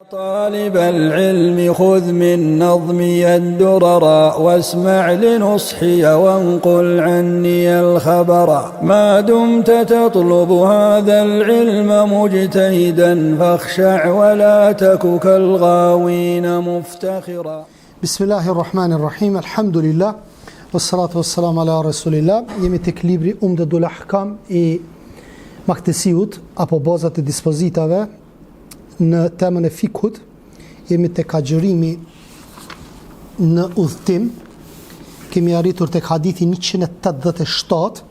طالب العلم خذ من نظمي الدرر واسمع لنصحي وانقل عني الخبر ما دمت تطلب هذا العلم مجتهدا فاخشع ولا تك كالغاوين مفتخرا. بسم الله الرحمن الرحيم الحمد لله والصلاة والسلام على رسول الله. Jemi tek libri Umdatul Ahkam I Maktesiut apo bazat e dispozitave në temën e fikut. Jemi tek agjërimi në udhtim. Kemi arritur tek hadithi 187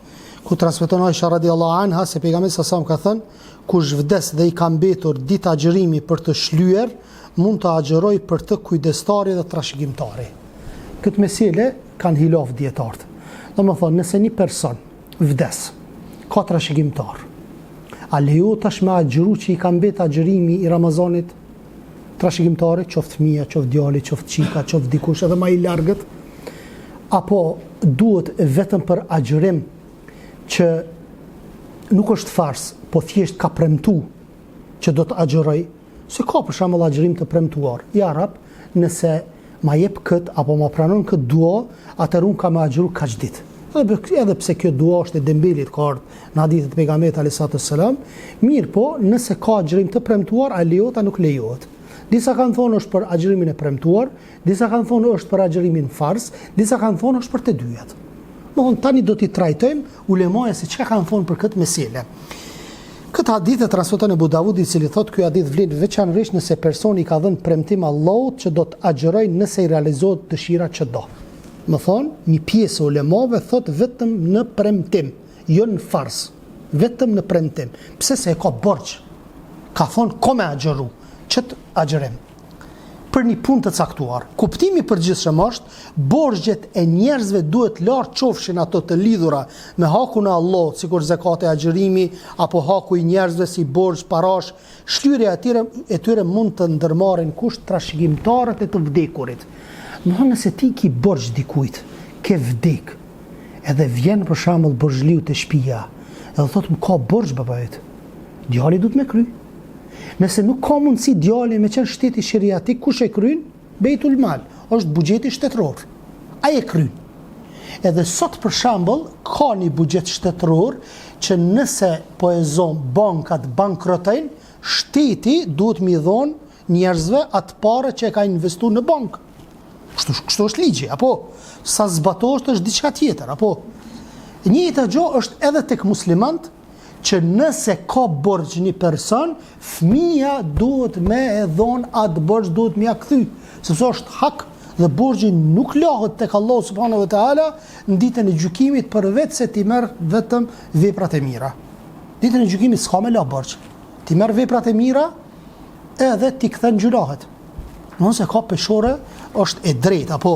ku transmeton Aisha radhiyallahu anha se pejgamberi sa ka thënë kush vdes dhe I ka mbetur ditë agjërimi për të shlyer mund të agjëroj për të kujdestari dhe trashëgimtari. Këtë mesele kanë hilaf dietarët. Domethënë nëse një person vdes ka trashëgimtar, a lejo tash me agjëru që I ka mbet agjërimi I Ramazanit trashëgimtari, qoftë fëmia, qoftë djali, qoftë çika, qoftë dikush edhe më I largët, apo duhet vetëm për agjërim që nuk është fars, po thjesht ka premtu që do të agjëroj, se ka për shembull agjërim të premtuar. Ja rab, nëse ma jep kët apo ma pranon kët dua, atëherë unë kam agjëru kaq ditë. Edhe pse kjo dua është e dembelit ka ardhur në hadithet e pejgamberit alayhisalatu wassalam, mirë po, nëse ka agjërim të premtuar, a lejohet a nuk lejohet. Disa kanë thonë është për agjërimin e premtuar, disa kanë thonë është për agjërimin fars, disa kanë thonë është për të dyjat. Domthon tani do t'i trajtojmë ulemaja se çka kanë thonë për këtë mesele. Këtë hadith e transmeton Abu Davudi I cili thotë ky hadith vlen veçanërisht nëse personi ka dhënë premtim Allahut që do të agjërojë nëse I realizohet dëshira që do. Më thonë, një pjesë e ulemave thotë vetëm në premtim, jo në fars, vetëm në premtim. Pse se e ka borxh? Ka thonë ko me agjëru, ç't agjërim. Për një punë të caktuar. Kuptimi I përgjithshëm është borxhet e njerëzve duhet lart qofshin ato të lidhura me hakun e Allahut, sikur zakati, agjërimi apo haku I njerëzve si borxh, parash, shlyerja e tyre mund të ndërmarrin kusht trashëgimtarët e të vdekurit. Nëse ti ki borxh dikujt, ke vdek, edhe vjen për shembull borxhliu te shtëpia, edhe thotë më ka borxh babait. Djali duhet me kry. Nëse nuk ka mundësi djali me qenë shteti sheriatik, kush e kryen? Beitul Mal, është buxheti shtetëror. Ai e kryen. Edhe sot për shembull ka një buxhet shtetëror që nëse po e zon bankat bankrotojnë, shteti duhet mi dhon njerëzve atë parë që e ka investuar në bankë. Kështu është ligji, apo sa zbatohet është diçka tjetër, apo njëjta gjë është edhe tek muslimanët që nëse ka borxh një person, fëmia duhet me e dhon atë borxh, duhet me ia kthy, sepse është hak dhe borxhi nuk lahet tek Allahu subhanahu wa taala në ditën e gjykimit përveç se ti merr vetëm veprat e mira. Ditën e gjykimit s'ka me la borxh. Ti merr veprat e mira edhe ti kthen gjunahet. Nëse ka peshore, është e drejtë, apo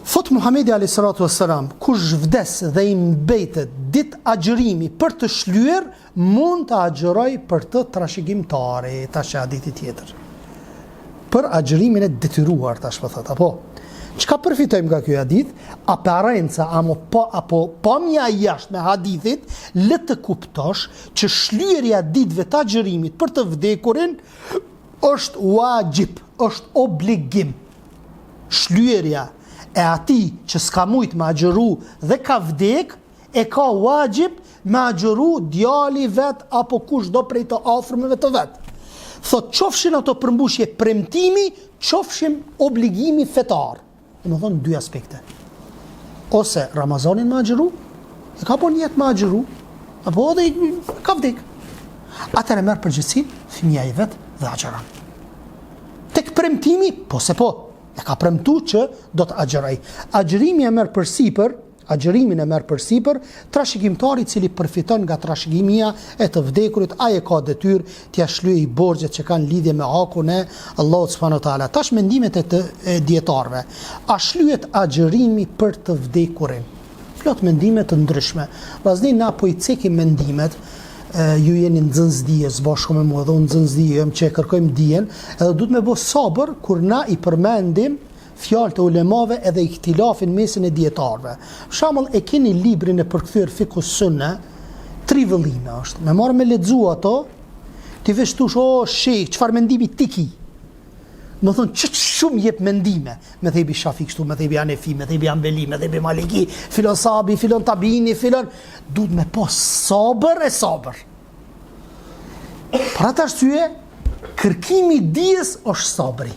thot Muhamedi alayhi salatu wassalam, kush vdes dhe I mbetet ditë agjërimi për të shlyer, mund të agjëroj për të trashëgimtari, tash hadithi tjetër. Për agjërimin e detyruar, tash po thot, apo çka përfitojmë nga ky hadith? Aparenca apo pamja jashtë me hadithit le të kuptosh që shlyerja ditëve të agjërimit për të vdekurin është wajib, është obligim. Shlyerja e atij që s'ka mujt me agjëru dhe ka vdek, e ka wajib me agjëru djali vet apo kush do prej të afërmëve të vet. Thot qofshin ato përmbushje premtimi, qofshin obligimi fetar. Domethënë dy aspekte. Ose Ramazanin me agjëru, e ka bon jetë me agjëru, apo edhe ka vdek. Atëherë merr përgjegjësinë fëmia I vet dhe agjeron. Tek premtimi, po se po, e ka premtu që do të agjeroj. Agjërimi e merr përsipër, agjërimin e merr përsipër trashëgimtari I cili përfiton nga trashëgimia e të vdekurit, ai e ka detyrë t'ia shlyejë borxhet që kanë lidhje me hakun e Allahut subhanahu wa taala. Tash mendimet e dietarëve. A shlyhet agjërimi për të vdekurin? Plot mendime të ndryshme. Vazhdin na po I cekim mendimet. Ju jeni nxënësdije bashkë me mua dhe unë nxënësdije që e kërkojmë dijen, edhe duhet me bo sabër kur na I përmendim fjalët e ulemave edhe ihtilafin mesin e dietarëve. Për shembull e keni librin e përkthyer Fiqh us-Sunne, 3 vëllime është. Me marrë me lexu ato, Ti vesh thush, o sheh, çfarë mendimi ti ki? Më thonë, që shumë jep mendime, me thebi Shafi kështu, me thebi Hanefi, me thebi Ambeli, me thebi Maliki, filon Sabi, filon Tabini, filon... Duhet me po sabër e sabër. Për atë arsye, kërkimi dijes është sabri.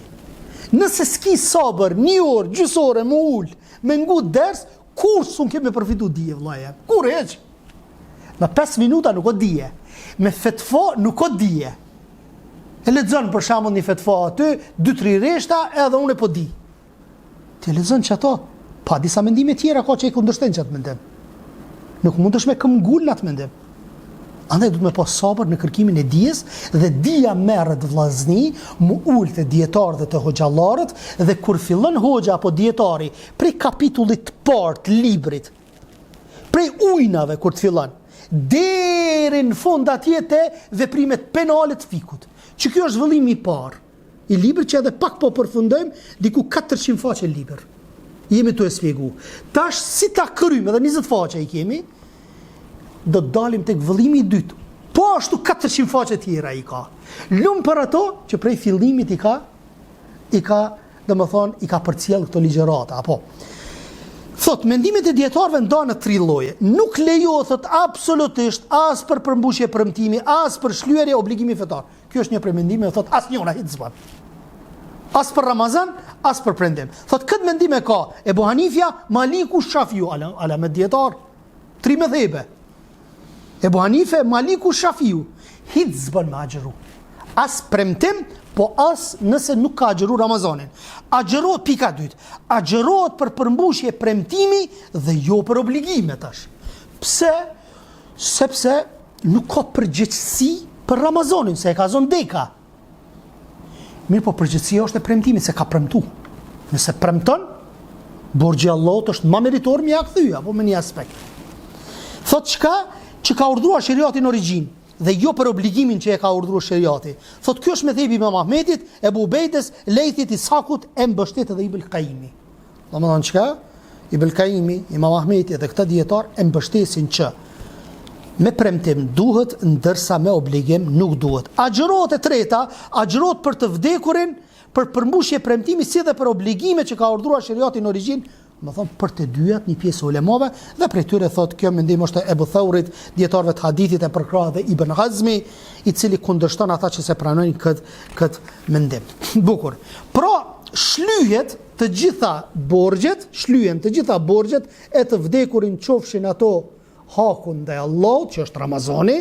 Nëse s'ki sabër, 1 orë, gjysore, më ullë, me ngut ders, kur s'un kemi përfitu dije, vllaja? Kur heq? Me 5 minuta nuk o dije. Me fetfa nuk o dije. E lexon për shembull një fetva aty, 2-3 reshta, edhe unë e po di. Ti lexon që ato, pa disa mendime tjera ka që i kundërshtojnë çat mendim. Nuk mundesh me këmbgul në atë mendim. Andaj duhet me pas sabër në kërkimin e dijes dhe dija merret vllazni, mu ult te dietarët dhe te hoxhallarët dhe kur fillon hoxha apo dietari prej kapitullit të parë të librit, prej ujnave kur të fillon, deri në fund atje te veprimet penale të fikut. Që kjo është zhvillimi i parë i librit që edhe pak po përfundojmë, diku 400 faqe libër. Jemi tu e sfjegu. Tash si ta kryjmë, edhe 20 faqe i kemi, do të dalim tek vëllimi i dytë. Po ashtu 400 faqe tjera i ka. Lumë për ato që prej fillimit i ka, domethënë, i ka përcjell këto ligjërata, apo. Thot, mendimet e dietarëve ndahen në 3 lloje. Nuk lejohet thot absolutisht as për përmbushje premtimi, as për shlyerje obligimi fetar. Kjo është një prej mendimeve, thot asnjëra hicban. As për Ramazan, as për prendim. Thot, këtë mendim e ka Ebu Hanifja, Maliku, Shafiu, ala me dietar, 3 mëdhëbe. Ebu Hanife, Maliku, Shafiu, hicban me agjëru. As premtim, po as nëse nuk ka agjëru Ramazanin. Agjërohet pika 2. Agjërohet për përmbushje premtimi dhe jo për obligime tash. Pse? Sepse nuk ka përgjegjësi për Ramazanin, se e ka zonë deka. Mirë, po përgjegjësia është e premtimit, se ka premtu. Nëse premton, borxhi i Allahut është më meritor me ia kthy, apo me një aspekt. Thot çka që ka urdhëruar sheriati në origjinë, dhe jo për obligimin që e ka urdhëruar sheriati. Thot, kjo është medhebi Imam Ahmedit, Ebu Ubejdes, Lejthit, Isakut, e mbështet edhe Ibn Qayyimi. Domethënë çka? Ibn Qayyimi, Imam Ahmedi dhe këta dietar e mbështesin që me premtim duhet, ndërsa me obligim nuk duhet. Agjërohet e treta, agjërohet për të vdekurin, për përmbushje premtimi, si dhe për obligime që ka urdhëruar sheriati në origjinë, më thonë për të dyjat një pjesë ulemave, dhe prej tyre thot kjo mendim është Ebu Thaurit, dietarëve të hadithit e përkrahë dhe Ibn Hazmi, i cili kundërshton ata që se pranojnë këtë mendim. Bukur. Pra, shlyhet të gjitha borxhet e të vdekurin, qofshin ato hakun ndaj Allahut, që është Ramazani,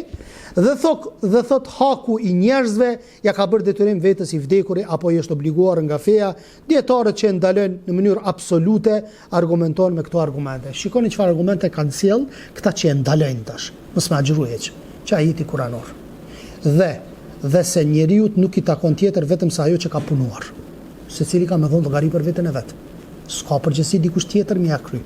dhe thot haku i njerëzve ja ka bërë detyrim vetës i vdekuri apo i është obliguar nga feja. Dietarët që ndalojnë në mënyrë absolute argumentojnë me këto argumente. Shikoni çfarë argumente kanë sjell këta që ndalojnë tash. Mos më agjëruaj hiç. Që ajeti kuranor. Dhe se njeriu nuk i takon tjetër vetëm sa ajo që ka punuar. Secili ka më dhënë llogari për veten e vet. S'ka përgjegjësi dikush tjetër më ia kry.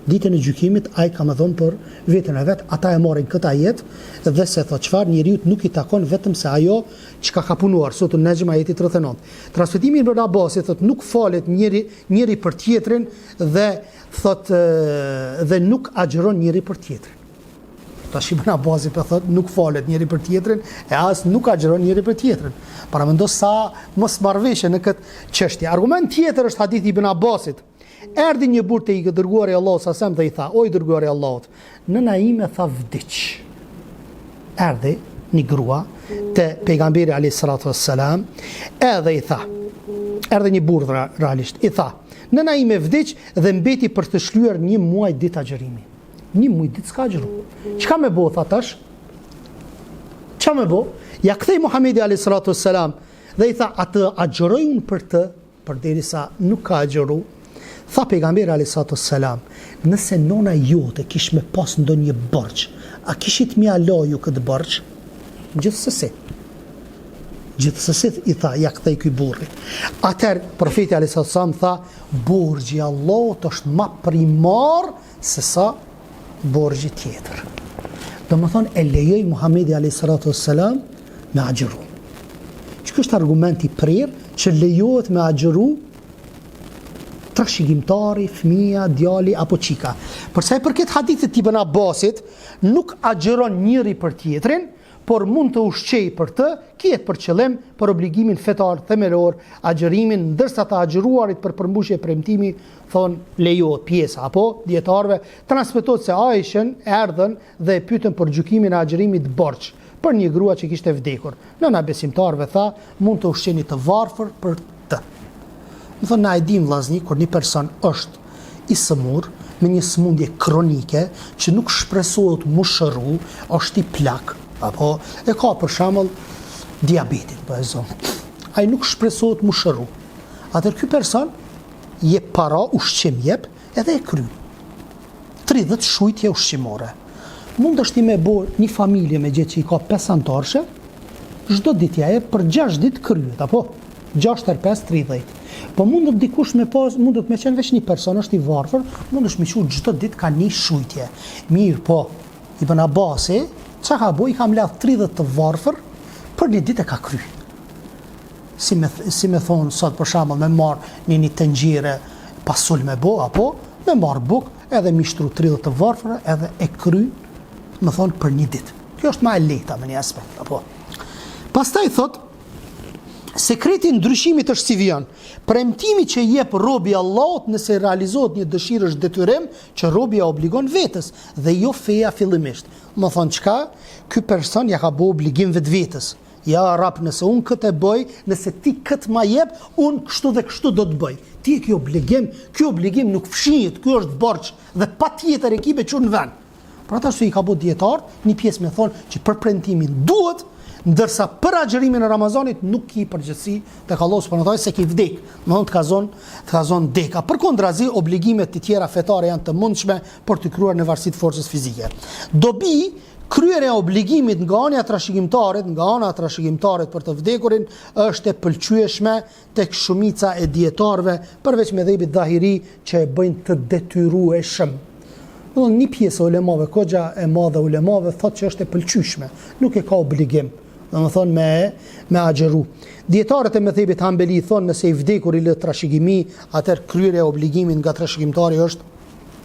Ditën e gjykimit ai ka më dhënë për veten e vet, ata e marrin këtë ajet dhe se thot çfarë njeriu nuk i takon vetëm se ajo çka ka punuar. Sot në Najm ajeti 39. Transmetimi Ibn Abbasit thot nuk falet njëri për tjetrin dhe thot dhe nuk agjëron njëri për tjetrin. Tash Ibn Abbasi po thot nuk falet njëri për tjetrin e as nuk agjëron njëri për tjetrin. Para mendo sa mos marrveshje në këtë çështje. Argument tjetër është hadithi Ibn Abbasit. Erdhi një burr te i dërguari i Allahut sa dhe i tha: "O i dërguari i Allahut, nëna ime tha vdiq." Erdhi një grua te pejgamberi alayhis salatu wassalam, edhe i tha, erdhi një burr realisht, i tha: "Nëna ime vdiq dhe mbeti për të shlyer 1 muaj ditë agjërimi." 1 muaj ditë s'ka agjëru. Çka më bëu tha tash? Çka më bëu? Ja kthej Muhamedi alayhis salatu wassalam dhe i tha: "Atë agjëroj unë për të, përderisa nuk ka agjëru." Tha pejgamberi alayhisalatu wassalam, nëse nona jote kish me pas ndonjë borxh, a kishit më aloju këtë borxh? Gjithsesi i tha, ja kthej ky burri. Atëherë profeti alayhisalatu wassalam tha, borxhi i Allahut është më primar se sa borxhi tjetër. Domethënë e lejoi Muhamedi alayhisalatu wassalam me agjëru. Që është argumenti i prirë që lejohet me agjëru trashëgimtari, fëmia, djali apo çika. Për sa i përket hadithit të Ibn Abbasit, nuk agjëron njëri për tjetrin, por mund të ushqej për të, kiet për qëllim për obligimin fetar themelor, agjërimin, ndërsa të agjëruarit për përmbushje premtimi thonë lejohet pjesa, apo dietarëve transmetohet se Aishën erdhën dhe e pyetën për gjykimin e agjërimit borxh për një grua që kishte vdekur. Nëna besimtarëve tha, mund të ushqeni të varfër për të. Më thonë, na e dim vllazni, kur një person është i sëmur me një sëmundje kronike që nuk shpresohet mu shëru, është i plak, apo e ka për shembull diabetin, po e zonë. Ai nuk shpresohet mu shëru. Atëherë ky person jep para, ushqim jep, edhe e kryen. 30 shujtje ushqimore. Mund është i me bo një familje me gjithë që i ka 5 antarëshe, çdo ditë ja jep për 6 ditë kryet, apo 6 × 5 30. Po mundet dikush me pas, mundet me qenë veç një person është i varfër, mundesh me qenë çdo ditë ka një shujtje. Mirë, po Ibn Abbasi, çka ka bëj, i kam lënë 30 të varfër për një ditë e ka kry. Si me thonë sot për shembull me marr një tenxhere pasul me bo, apo me marr bukë edhe mishtru 30 të varfër edhe e kry, më thonë për një ditë. Kjo është më e lehta me një aspekt, apo. Pastaj thot sekreti i ndryshimit është si vjen. Premtimi që jep robi Allahut nëse realizohet një dëshirë është detyrim që robi ja obligon vetes dhe jo feja fillimisht. Më thonë çka? Ky person ja ka bë obligim vetvetes. Ja rap, nëse unë këtë e bëj, nëse ti këtë ma jep, unë kështu dhe kështu do të bëj. Ti e ky obligim nuk fshihet, ky është borxh dhe patjetër e ki me çun në vend. Për ata që i ka bë dietar, një pjesë më thonë që për premtimin duhet, ndërsa për agjërimin e Ramazanit nuk ki përgjegjësi tek Allahu subhanahu wa taala se ki vdek, më thonë të ka zonë deka. Përkundrazi, obligimet të tjera fetare janë të mundshme për të kryer në varësi të forcës fizike. Dobi kryerja e obligimit nga ana e trashëgimtarit për të vdekurin është e pëlqyeshme tek shumica e dietarëve, përveç mëdhëbit Dhahiri që e bëjnë të detyrueshëm. Një pjesë e ulemave, kogja e madhe ulemave thotë që është e pëlqyeshme, nuk e ka obligim. Domethënë me agjëru. Dietarët e mëdhëbit Hambeli thonë nëse i vdekur i lë trashëgimi, atëherë kryerja e obligimit nga trashëgimtari është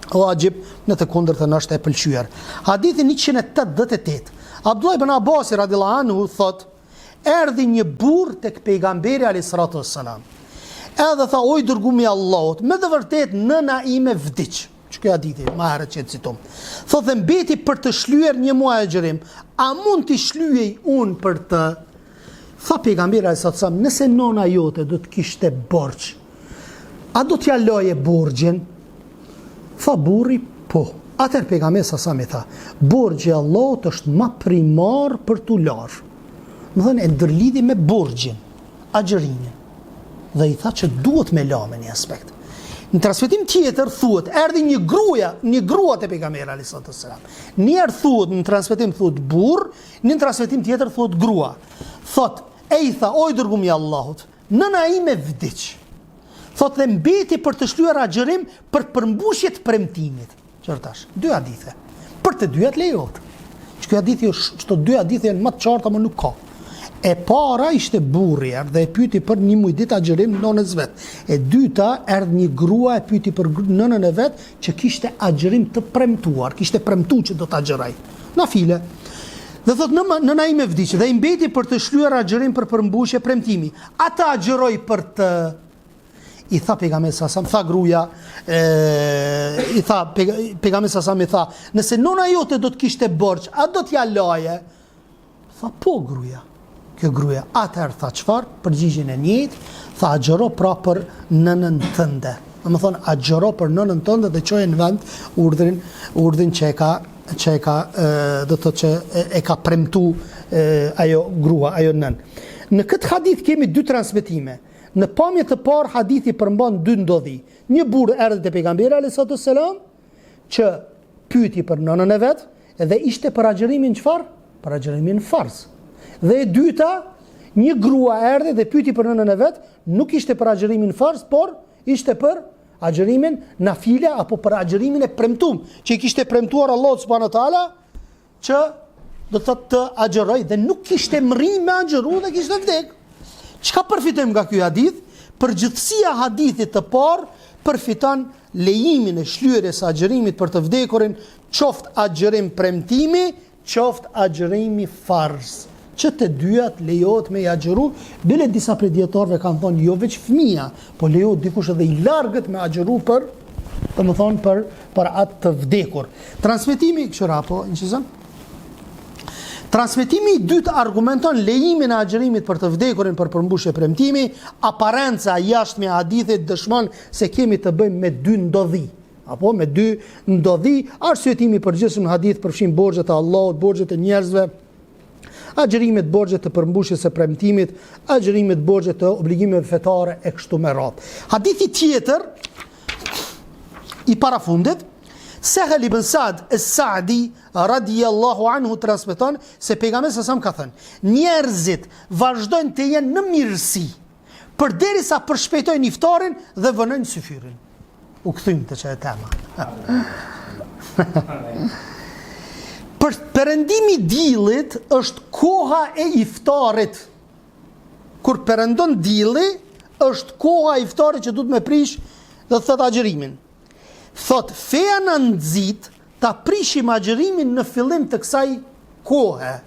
wajib, në të kundërtën është e pëlqyer. Hadithi 188. Abdullah ibn Abbas radhiyallahu anhu thot: erdhi një burr tek pejgamberi alayhis salatu wassalam. Edhe tha: oj dërgumi i Allahut, me të vërtetë nëna ime vdiq. Çka hadithi, më herët që citom. Thotë mbeti për të shlyer një muaj agjërim. A mund t'i shlyej unë për të? Tha pejgamberi alayhis salatu wassalam: nëse nona jote do të kishte borxh, a do t'ja loje borxhin? Tha burri, po. Atëherë pejgamberi sa më tha, borxhi i Allahut është më primar për t'u larë. Më thënë e ndërlidhi me borxhin, agjërimin. Dhe i tha që duhet me la me një aspekt. Në transmetim tjetër thuhet, erdhi një grua te pejgamberi alayhis salam. Një herë thuhet në transmetim thuhet burr, në transmetim tjetër thuhet grua. Thot, e i tha, oj dërgumi i Allahut, nëna ime vdiq. Thot dhe mbeti për të shlyer agjërim për përmbushje të premtimit. Çfartash? Dy hadithe. Për të dyat lejohet. Ky hadithi është, çto dy hadithe janë më të qarta, më nuk ka. E para ishte burri dhe e pyeti për një muaj ditë agjërim nënës vet. E dyta erdhi një grua e pyeti për nënën e vet që kishte agjërim të premtuar, kishte premtuar që do të agjëroj. Nafile. Dhe thot nëna ime vdiq dhe i mbeti për të shlyer agjërim për përmbushje premtimi. Ata agjëroi për të I tha pejgamberi sa tha gruaja, i tha pejgamberi sa i tha, nëse nona jote do të kishte borxh, a do t'ja laje? Tha po gruaja. Kjo gruaja atëherë tha çfarë? Përgjigjen e njëjtë, tha agjëro pra për nënën tënde. Domethënë agjëro për nënën tënde dhe çoje në vend urdhrin që e ka do të thotë që e ka premtu ajo grua, ajo nën. Në këtë hadith kemi dy transmetime. Në pamje të parë hadithi përmban dy ndodhi. Një burr erdhi te pejgamberi alayhis salam që pyeti për nënën e vet dhe ishte për agjërimin çfarë? Për agjërimin farz. Dhe e dyta, një grua erdhi dhe pyeti për nënën e vet, nuk ishte për agjërimin farz, por ishte për agjërimin nafile apo për agjërimin e premtuar, që i kishte premtuar Allahu subhanahu wa taala që do të agjëroj dhe nuk kishte mri me agjëru dhe kishte vdek. Çka përfitojmë nga ky hadith? Përgjithësia hadithit të parë përfiton lejimin e shlyerjes së agjërimit për të vdekurin, qoftë agjërim premtimi, qoftë agjërimi farz. Që të dyjat lejohet me i agjëru, bile disa prej dietarëve kanë thonë jo veç fëmia, po lejohet dikush edhe i largët me agjëru për atë të vdekur. Transmetimi, këshira, po, në transmetimi i dytë argumenton lejimin e agjërimit për të vdekurin për përmbushje premtimi, aparenca jashtme e hadithit dëshmon se kemi të bëjmë me dy ndodhi. Apo me dy ndodhi, arsyetimi përgjithshëm në hadith përfshin borxhet e Allahut, borxhet e njerëzve, agjërimet borxhet të përmbushjes së premtimit, agjërimet borxhet të obligimeve fetare e kështu me radhë. Hadithi tjetër i parafundit, Sahel ibn Sa'd as-Sa'di radiyallahu anhu transmeton se pejgamberi sa ka thënë, njerëzit vazhdojnë të jenë në mirësi përderisa përshpejtojnë iftarin dhe vënojnë syfyrin. U kthym të çaj tema. Perëndimi i diellit është koha e iftarit. Kur perëndon dielli, është koha e iftarit që duhet me prish dhe thot agjërimin. Thot, feja në nëzit ta prishim agjërimin në fillim të kësaj kohe.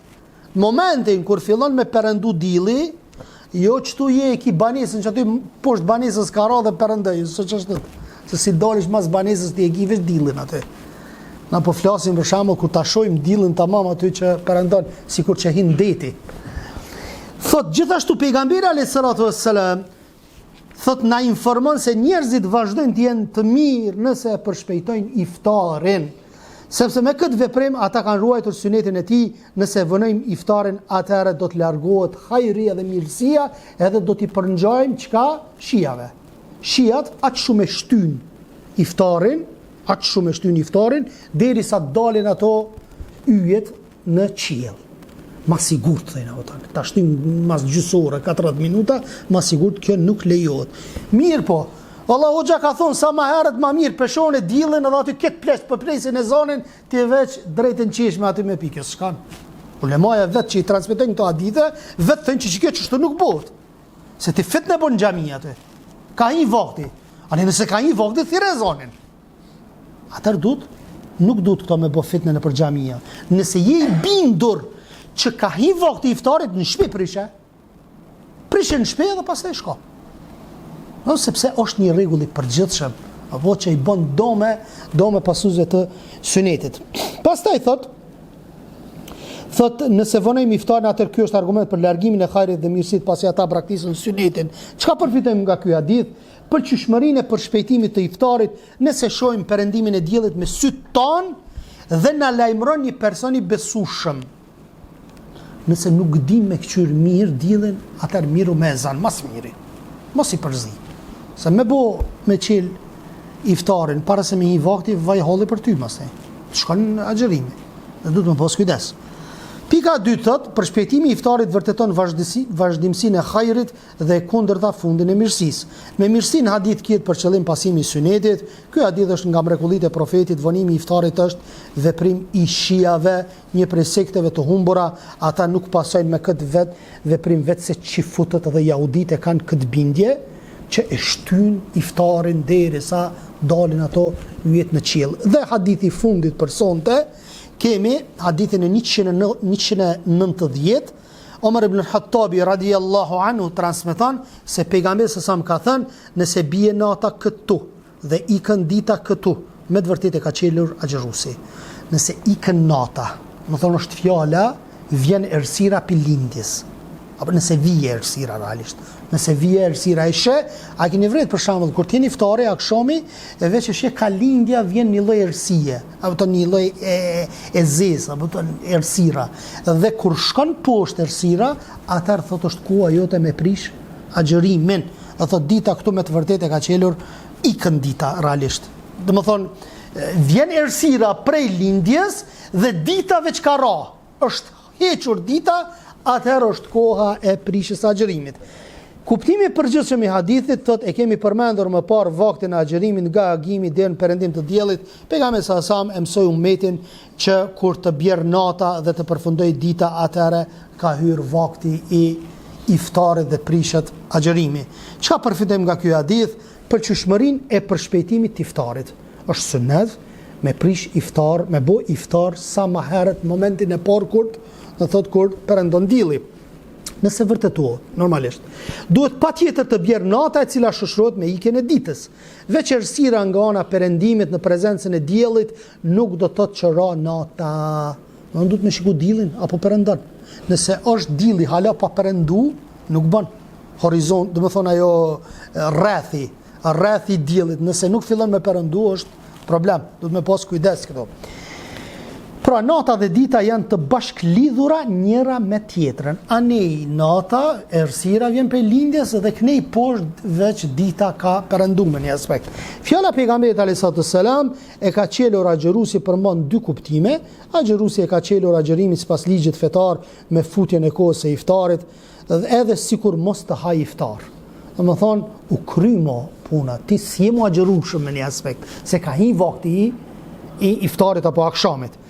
Momentin kur fillon me perëndu dielli, jo qëtu je e ki banesën, që aty poshtë banesës ka ra dhe perëndej, se si dalish mas banesës ti e ki veç diellin aty. Na po flasim për shembull kur ta shohim diellin tamam aty që perëndon, sikur që hin deti. Thot gjithashtu pejgamberi alayhis salatu wassalam thot na informon se njerëzit vazhdojnë të jenë të mirë nëse përshpejtojnë iftarin. Sepse me këtë veprim ata kanë ruajtur sunetin e tij, nëse vënojmë iftarin, atëherë do të largohet hajri dhe mirësia, edhe do t'i përngjajmë çka shijave. Shijat aq shumë e shtyn iftarin, derisa dalin ato yjet në qiell. Ma sigurt thënë ata. Ta shtim mas gjysore, 40 minuta, ma sigurt kjo nuk lejohet. Mirë po, Allah Hoxha ka thonë sa ma herët ma mirë peshon e diellin edhe aty ketë plesh për presin e zonin, ti veç drejtën qeshme aty me pikës. Shkan. Ulemaja vetë që i transmetojnë këto hadithe, vetë thënë që kjo çështë nuk bëhet. Se ti fitnë bën xhami aty. Ka një vakti. Ani nëse ka një vakti thirrë zonin. Atëherë nuk duhet këto me bë fitnë në për xhamia. Nëse je i bindur që ka hi vakti iftarit në shtëpi prishe në shtëpi dhe pastaj shko. No, sepse është një rregull i përgjithshëm, apo që i bën dome pasuesve të sunetit. Pastaj thot nëse vonojmë iftarin, atëherë ky është argument për largimin e hajrit dhe mirësitë pasi ata praktikojnë sunetin. Çka përfitojmë nga ky hadith? Për çëshmërinë e përshpejtimit të iftarit, nëse shohim perëndimin e diellit me syt ton dhe na lajmëron një person i besueshëm. Nëse nuk dim me këqyr mirë diellin, atëherë miru me ezan, mas miri. Mos i përzi. Se me bo me qel iftarin, para se me hi vakti, vaj halli për ty masaj. Të shkon në agjërimi. Dhe du të më pos kujdes. Pika 2 thot, përshpejtimi i iftarit vërteton vazhdimsinë e hajrit dhe kundërta fundin e mirësisë. Me mirësinë hadith kiet për qëllim pasimi i sunetit. Ky hadith është nga mrekullitë e profetit, vonimi i iftarit është veprim i shijave, një prej sekteve të humbura, ata nuk pasojnë me këtë veprim vetë se qifutët dhe jahudit e kanë këtë bindje që e shtyn iftarin derisa dalin ato yjet në qiell. Dhe hadithi i fundit për sonte kemi hadithin e 190, Omar ibn al-Khattabi radiyallahu anhu transmeton se pejgamberi sa ka thënë, nëse bie nata këtu dhe ikën dita këtu, me të vërtetë ka qelur agjëruesi. Nëse ikën nata, më thonë është fjala, vjen errësira pi lindjes. Apo nëse vije errësira realisht. Nëse vije errësira e sheh, a keni vret për shembull kur t'jeni iftari akşami, e veç që sheh ka lindja vjen një lloj errësie, apo të një lloj e zezë, apo të errësira. Dhe kur shkon poshtë errësira, atëherë thotë është koha jote me prish agjërimin. Do thotë dita këtu me të vërtetë ka qelur ikën dita realisht. Domethënë vjen errësira prej lindjes dhe dita veç ka ra. Është hequr dita, atëherë është koha e prishjes agjërimit. Kuptimi i përgjithshëm i hadithit thotë e kemi përmendur më parë vaktin e agjërimit nga agimi deri në perëndim të diellit. Pejgamberi sa e mësoi ummetin që kur të bjerë nata dhe të përfundojë dita, atëherë ka hyrë vakti i iftarit dhe prishet agjërimi. Çka përfitojmë nga ky hadith? Për çëshmërinë e përshpejtimit të iftarit. Është sunet me prish iftar, me bo iftar sa ma herët momentin e parë kur perëndon dielli. Nëse vërtetohet, normalisht. Duhet patjetër të bjerë nata e cila shoqërohet me ikjen e ditës. Veçërsira nga ana perëndimit në prezencën e diellit nuk do të thotë që ra nata. Nuk duhet me shiku diellin apo perëndon. Nëse është dielli hala pa perëndu, nuk bën horizont, do të thonë ajo rrethi diellit, nëse nuk fillon me perëndu është problem. Duhet me pas kujdes këto. Pra nata dhe dita janë të bashklidhura njëra me tjetrën. Anej nata, errësira vjen prej lindjes dhe knej poshtë veç dita ka perënduar në një aspekt. Fjala pejgamberit alayhisalatu wassalam e ka qelur agjërusi përmend dy kuptime. Agjërusi e ka qelur agjërimin sipas ligjit fetar me futjen e kohës së iftarit, edhe sikur mos të haj iftar. Domethënë u krymo puna, ti si je agjërushëm në një aspekt, se ka hi vakti i iftarit apo akşamit.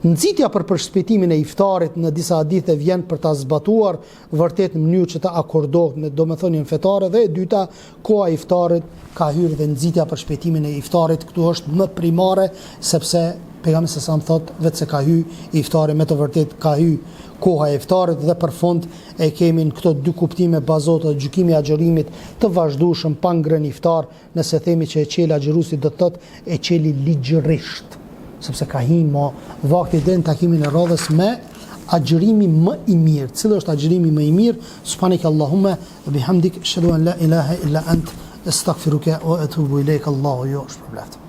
Nxitja për përshpejtimin e iftarit në disa hadithe vjen për ta zbatuar vërtet në mënyrë që të akordohet me domethënien fetare, dhe e dyta, koha e iftarit ka hyrë dhe nxitja për shpejtimin e iftarit këtu është më primare, sepse pejgamberi sa thot vetë se ka hyrë iftari, me të vërtet ka hyrë koha e iftarit, dhe për fund e kemi në këto dy kuptime bazohet gjykimi i agjërimit të vazhdueshëm pa ngrënë iftar. Nëse themi që e qel agjërusi do të thotë e qeli ligjërisht, sepse ka himo vakti dhe në takimin e radhës me agjërimi më i mirë. Cili është agjërimi më i mirë? Subhanaka Allahumma wa bihamdik, ashhadu an la ilaha illa ant, astaghfiruka wa atubu ilaik. Allahu ju shpërblet.